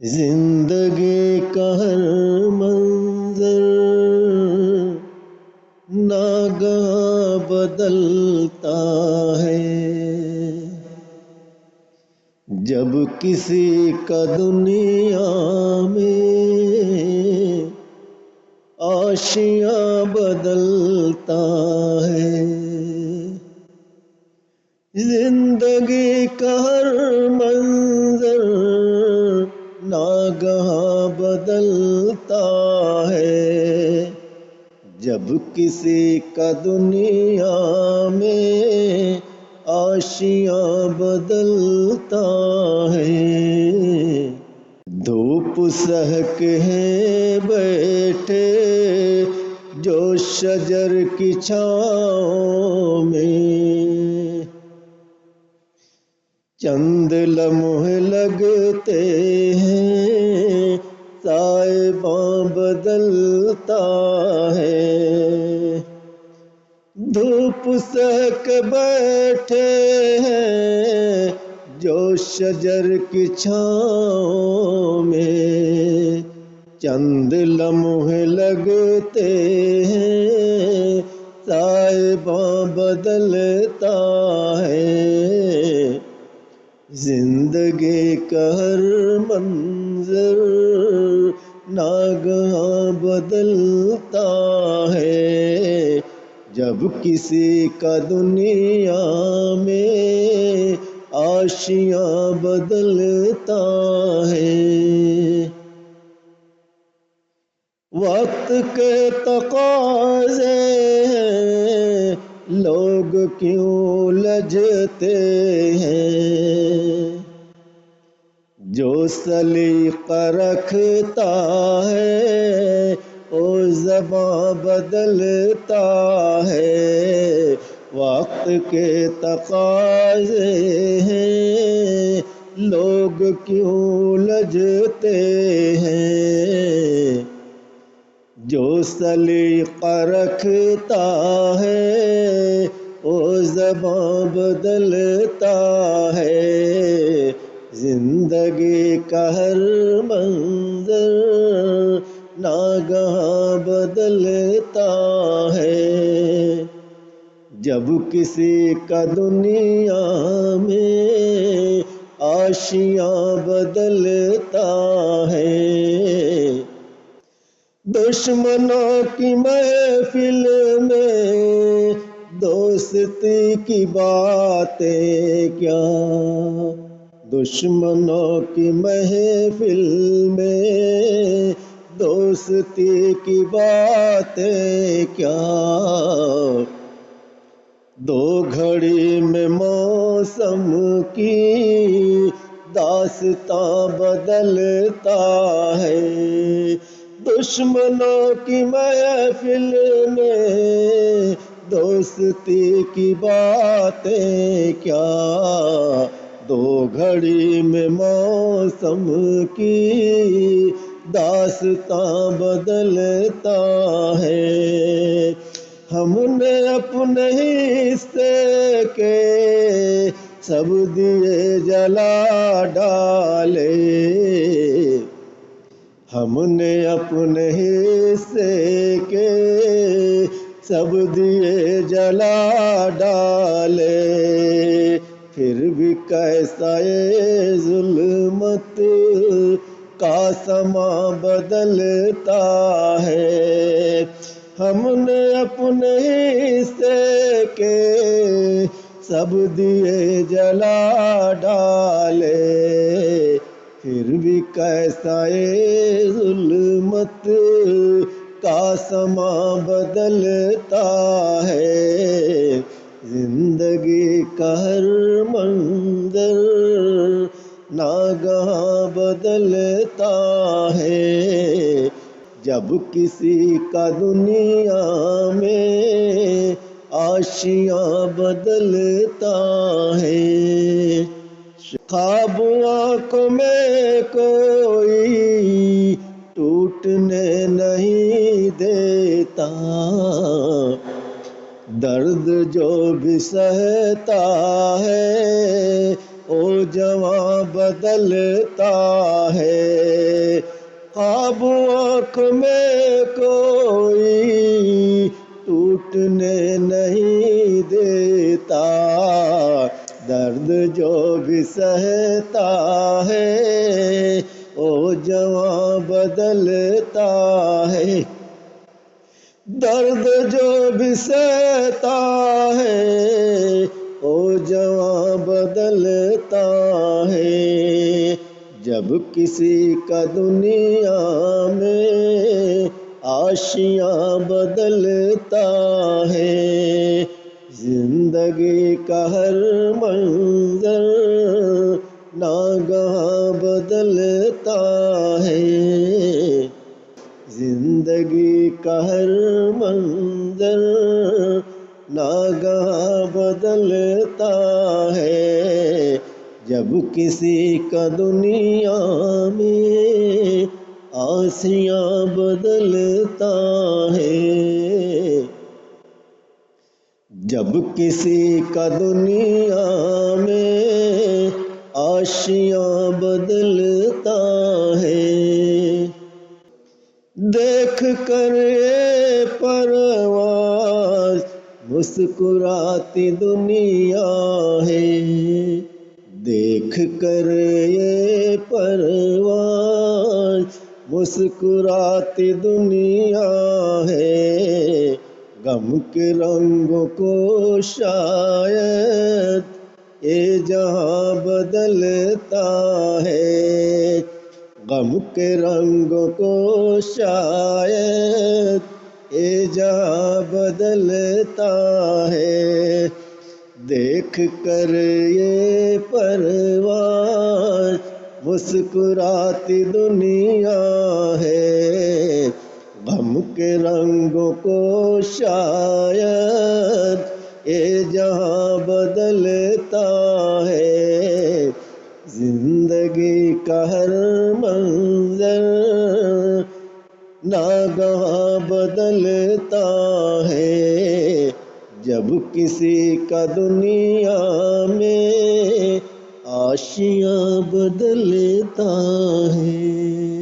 زندگی کا ہر منظر ناگہاں بدلتا ہے، جب کسی کا دنیا میں آشیاں بدلتا ہے۔ زندگی کا ہر منظر ناگہاں بدلتا ہے، جب کسی کا دنیا میں آشیاں بدلتا ہے۔ دھوپ سہک ہے بیٹھے جو شجر کی چھاؤں میں، چند لمحے لگتے ہیں سائباں بدلتا ہے۔ دھوپ سہک بیٹھے ہیں جو شجر کی چھاؤں میں، چند لمحے لگتے ہیں سائباں بدلتا ہے۔ زندگی کا ہر منظر ناگہاں بدلتا ہے، جب کسی کا دنیا میں آشیاں بدلتا ہے۔ وقت کے تقاضے ہیں، لوگ کیوں لجتے ہیں، جو سلیقہ رکھتا ہے وہ زباں بدلتا ہے۔ وقت کے تقاضے ہیں، لوگ کیوں لجتے ہیں، جو سلیقہ رکھتا ہے وہ زباں بدلتا ہے۔ زندگی کا ہر منظر ناگہاں بدلتا ہے، جب کسی کا دنیا میں آشیاں بدلتا ہے۔ دشمنوں کی محفل میں دوستی کی باتیں کیا، دشمنوں کی محفل میں دوستی کی باتیں کیا، دو گھڑی میں موسم کی داستاں بدلتا ہے۔ دشمنوں کی محفل میں دوستی کی باتیں کیا، دو گھڑی میں موسم کی داستاں بدلتا ہے۔ ہم نے اپنے حصے کے سب دیے جلا ڈالے، ہم نے اپنے حصے کے سب دیے جلا ڈالے، پھر بھی کیسا یہ ظلمت کا سما بدلتا ہے۔ ہم نے اپنے حصے کے سب دیے جلا ڈالے، پھر بھی کیسا یہ ظلمت کا سما بدلتا ہے۔ زندگی کا ہر منظر ناگہاں بدلتا ہے، جب کسی کا دنیا میں آشیاں بدلتا ہے۔ خواب آنکھوں میں کوئی ٹوٹنے نہیں دیتا، درد جو بھی سہتا ہے او جواں بدلتا ہے، خواب آنکھ میں کوئی ٹوٹنے نہیں دیتا، درد جو بھی سہتا ہے او جواں بدلتا ہے، درد جو بھی سہتا ہے او جواں بدلتا ہے، جب کسی کا دنیا میں آشیاں بدلتا ہے، زندگی کا ہر منظر ناگہاں بدلتا ہے، زندگی کا ہر منظر ناگہاں بدلتا ہے، جب کسی کا دنیا میں آسیاں بدلتا ہے، جب کسی کا دنیا میں آشیاں بدلتا ہے، دیکھ کر یہ پرواز مسکراتی دنیا ہے، دیکھ کر یہ پرواز مسکراتی دنیا ہے، غم کے رنگوں کو شاید یہ جہاں بدلتا ہے، غم کے رنگوں کو شاید یہ جہاں بدلتا ہے، دیکھ کر یہ پرواز مسکراتی دنیا ہے، غم کے رنگوں کو شاید یہ جہاں بدلتا ہے، زندگی کا ہر منظر ناگہاں بدلتا ہے، جب کسی کا دنیا میں آشیاں بدلتا ہے۔